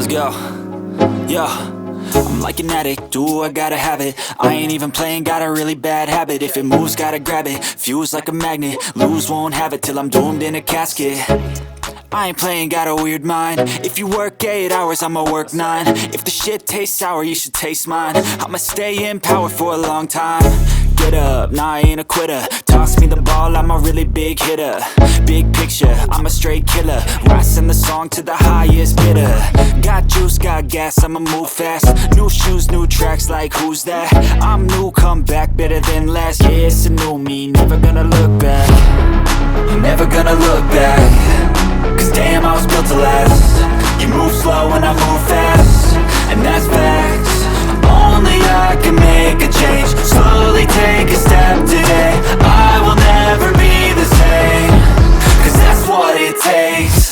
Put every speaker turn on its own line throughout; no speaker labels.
Let's go. Yo, I'm like an addict, do I gotta have it. I ain't even playing, got a really bad habit. If it moves, gotta grab it, fuse like a magnet. Lose, won't have it till I'm doomed in a casket. I ain't playing, got a weird mind. If you work 8 hours, I'ma work 9. If the shit tastes sour, you should taste mine. I'ma stay in power for a long time. Get up, nah, I ain't a quitter. Toss me the ball, I'm a really big hitter. Big picture, I'm a straight killer. Rising the song to the highest bidder. Got juice, got gas, I'ma move fast. New shoes, new tracks, like who's that? I'm new, come back, better than last. Yeah, it's a new me, never gonna look back. Never gonna look back. Cause damn, I was built to last. You move slow and I move fast, and that's facts. Only I can make a change. Slowly take a step today. I will never be the same, cause that's what it takes.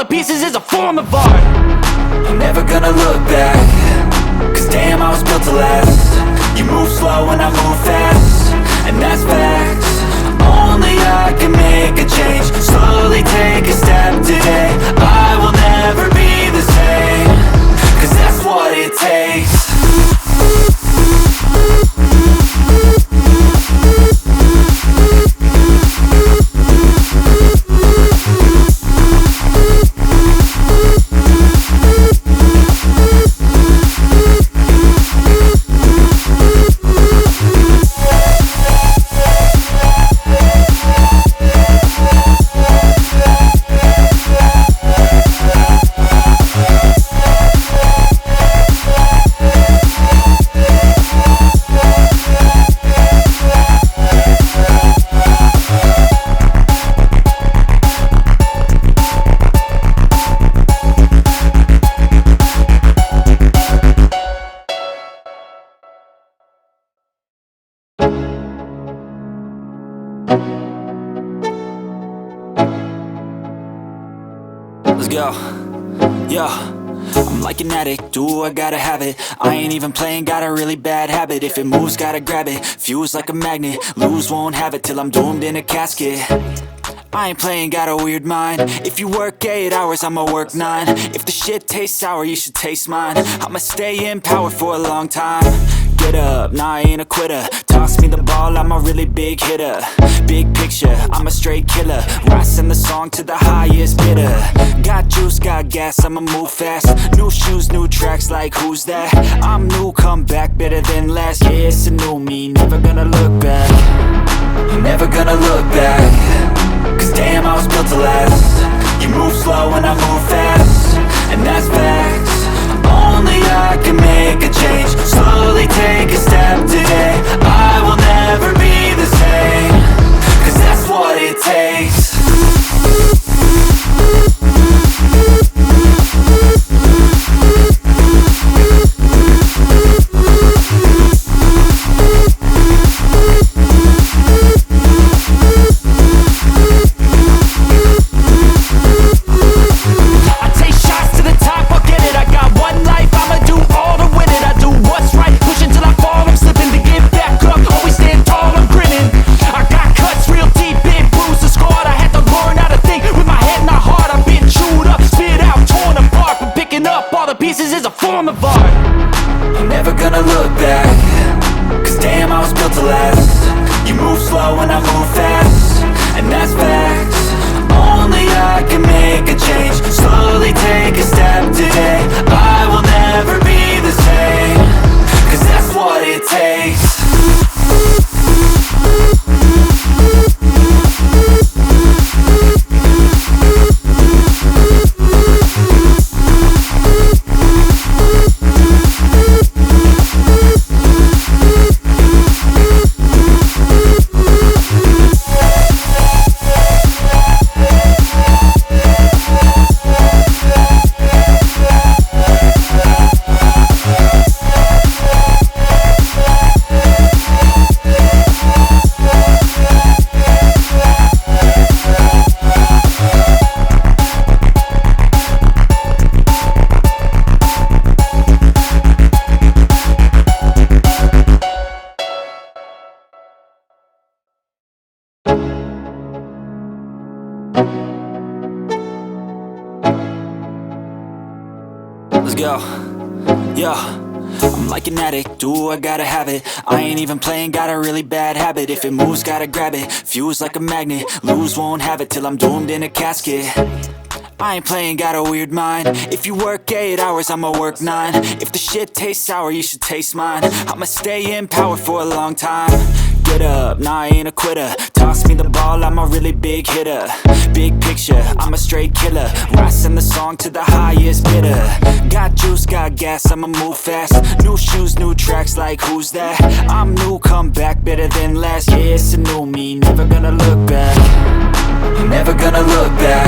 Pieces is a form of art. I'm never gonna look back. Cause damn, I was built to last. You move slow and I move fast, and that's facts. Only I can make a change. Slowly take a step today. I will never be the same, cause that's what it takes. Let's go. Yo, I'm like an addict, do I gotta have it. I ain't even playing, got a really bad habit. If it moves, gotta grab it, fuse like a magnet. Lose, won't have it till I'm doomed in a casket. I ain't playing, got a weird mind. If you work 8 hours, I'ma work 9. If the shit tastes sour, you should taste mine. I'ma stay in power for a long time. Get up, nah, I ain't a quitter. Toss me the ball, I'm a really big hitter. Big picture, I'm a straight killer. Rising the song to the highest bidder. Got juice, got gas, I'ma move fast. New shoes, new tracks, like who's that? I'm new, come back, better than last. Yeah, it's a new me, never gonna look back. Never gonna look back. Cause damn, I was built to last. You move slow and I move fast, and that's facts. Only I can make a change. Slowly take a step today. I will never be the same, cause that's what it takes. go. Yo, I'm like an addict, do I gotta have it. I ain't even playing, got a really bad habit. If it moves, gotta grab it, fuse like a magnet. Lose, won't have it till I'm doomed in a casket. I ain't playing, got a weird mind. If you work 8 hours, I'ma work 9. If the shit tastes sour, you should taste mine. I'ma stay in power for a long time. Get up, nah, I ain't a quitter. Toss me the ball, I'm a really big hitter. Big picture, I'm a straight killer. Rising the song to the highest bidder. Got juice, got gas, I'ma move fast. New shoes, new tracks, like who's that? I'm new, come back, better than last. Yeah, it's a new me, never gonna look back. Never gonna look back.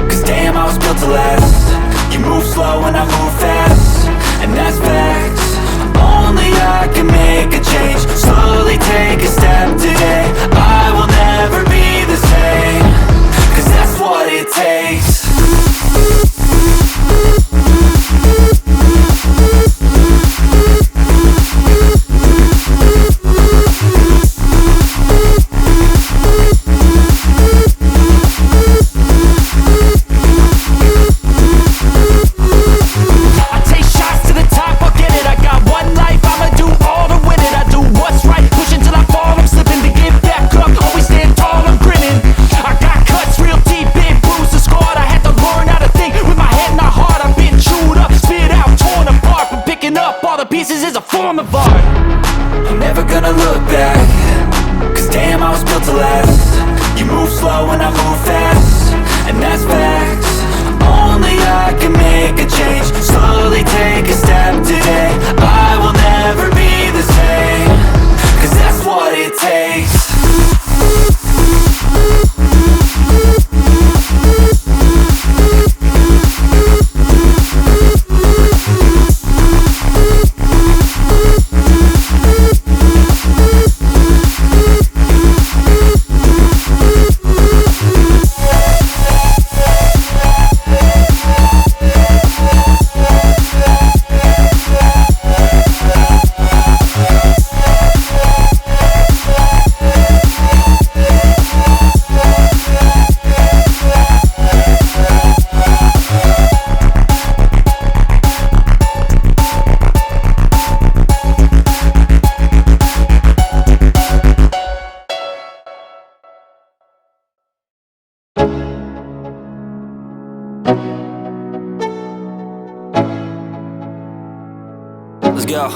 Cause damn, I was built to last. You move slow and I move fast, and that's facts. Only I can make a change. Slowly take a step today. I will never be the same. Cause that's what it takes. Pieces is a form of art. I'm never gonna look back. Cause damn, I was built to last. You move slow and I move fast, and that's facts. Only I can make a change. Slowly take a step today. I will never be the same. Cause that's what it takes. Let's go.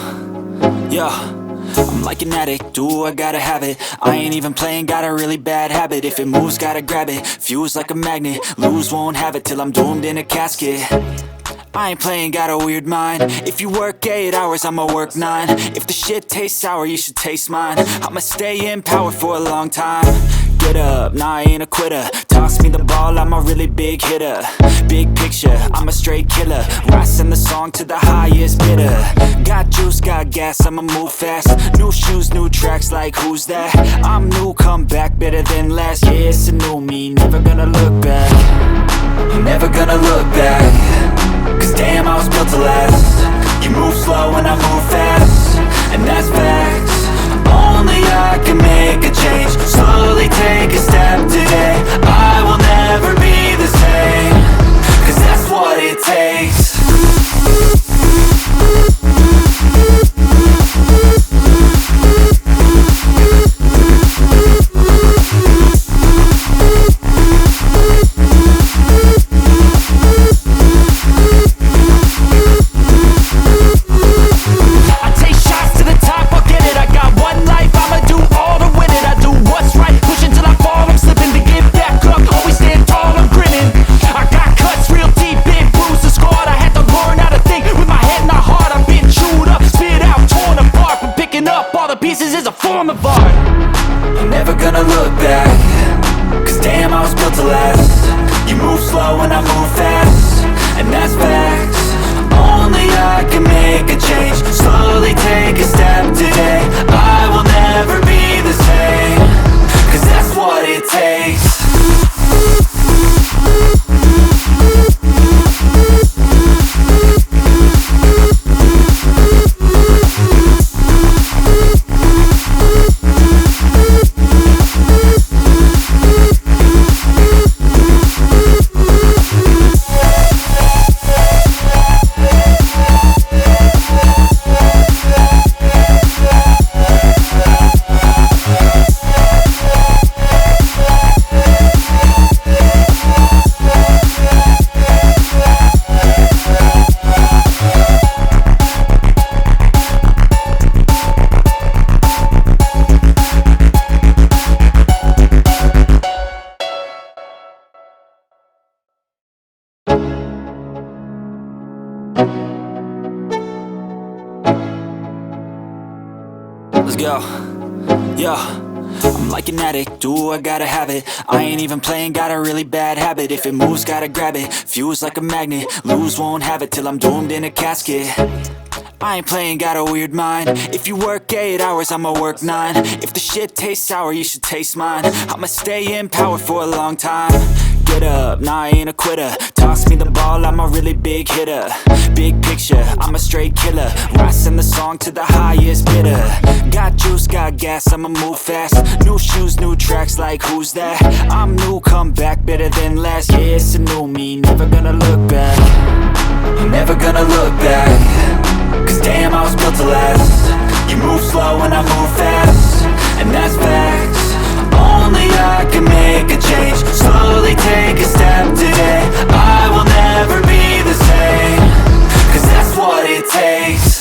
Yo, I'm like an addict, do I gotta have it. I ain't even playing, got a really bad habit. If it moves, gotta grab it, fuse like a magnet. Lose, won't have it till I'm doomed in a casket. I ain't playing, got a weird mind. If you work 8 hours, I'ma work 9. If the shit tastes sour, you should taste mine. I'ma stay in power for a long time. Get up, nah, I ain't a quitter. Toss me the ball, I'm a really big hitter. Big picture, I'm a straight killer. Rising the song to the highest bidder. Got juice, got gas, I'ma move fast. New shoes, new tracks, like who's that? I'm new, come back, better than last. Yeah, it's a new me, never gonna look back. Never gonna look back. Cause damn, I was built to last. You move slow and I move fast, and that's facts. Only I can make a change. Slowly take a step today. I will never be the same. Cause that's what it takes. Pieces is a form of art. I'm never gonna look back. Cause damn, I was built to last. You move slow and I move fast, and that's facts. Only I can make a change. Slowly take a step today. I will never be the same. Cause that's what it takes. Let's go. Yo, I'm like an addict, do I gotta have it. I ain't even playing, got a really bad habit. If it moves, gotta grab it, fuse like a magnet. Lose, won't have it till I'm doomed in a casket. I ain't playing, got a weird mind. If you work 8 hours, I'ma work 9. If the shit tastes sour, you should taste mine. I'ma stay in power for a long time. Get up, nah, I ain't a quitter. Toss me the ball, I'm a really big hitter. Big picture, I'm a straight killer. I send the song to the highest bidder. Got juice, got gas, I'ma move fast. New shoes, new tracks, like who's that? I'm new, come back, better than last. Yeah, it's a new me, never gonna look back. I'm never gonna look back. Cause damn, I was built to last. You move slow and I move fast, and that's facts. Only I can make a change. Slowly take a step today. I will never be the same. Cause that's what it takes.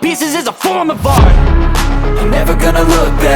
Pieces is a form of art. I'm never gonna look back.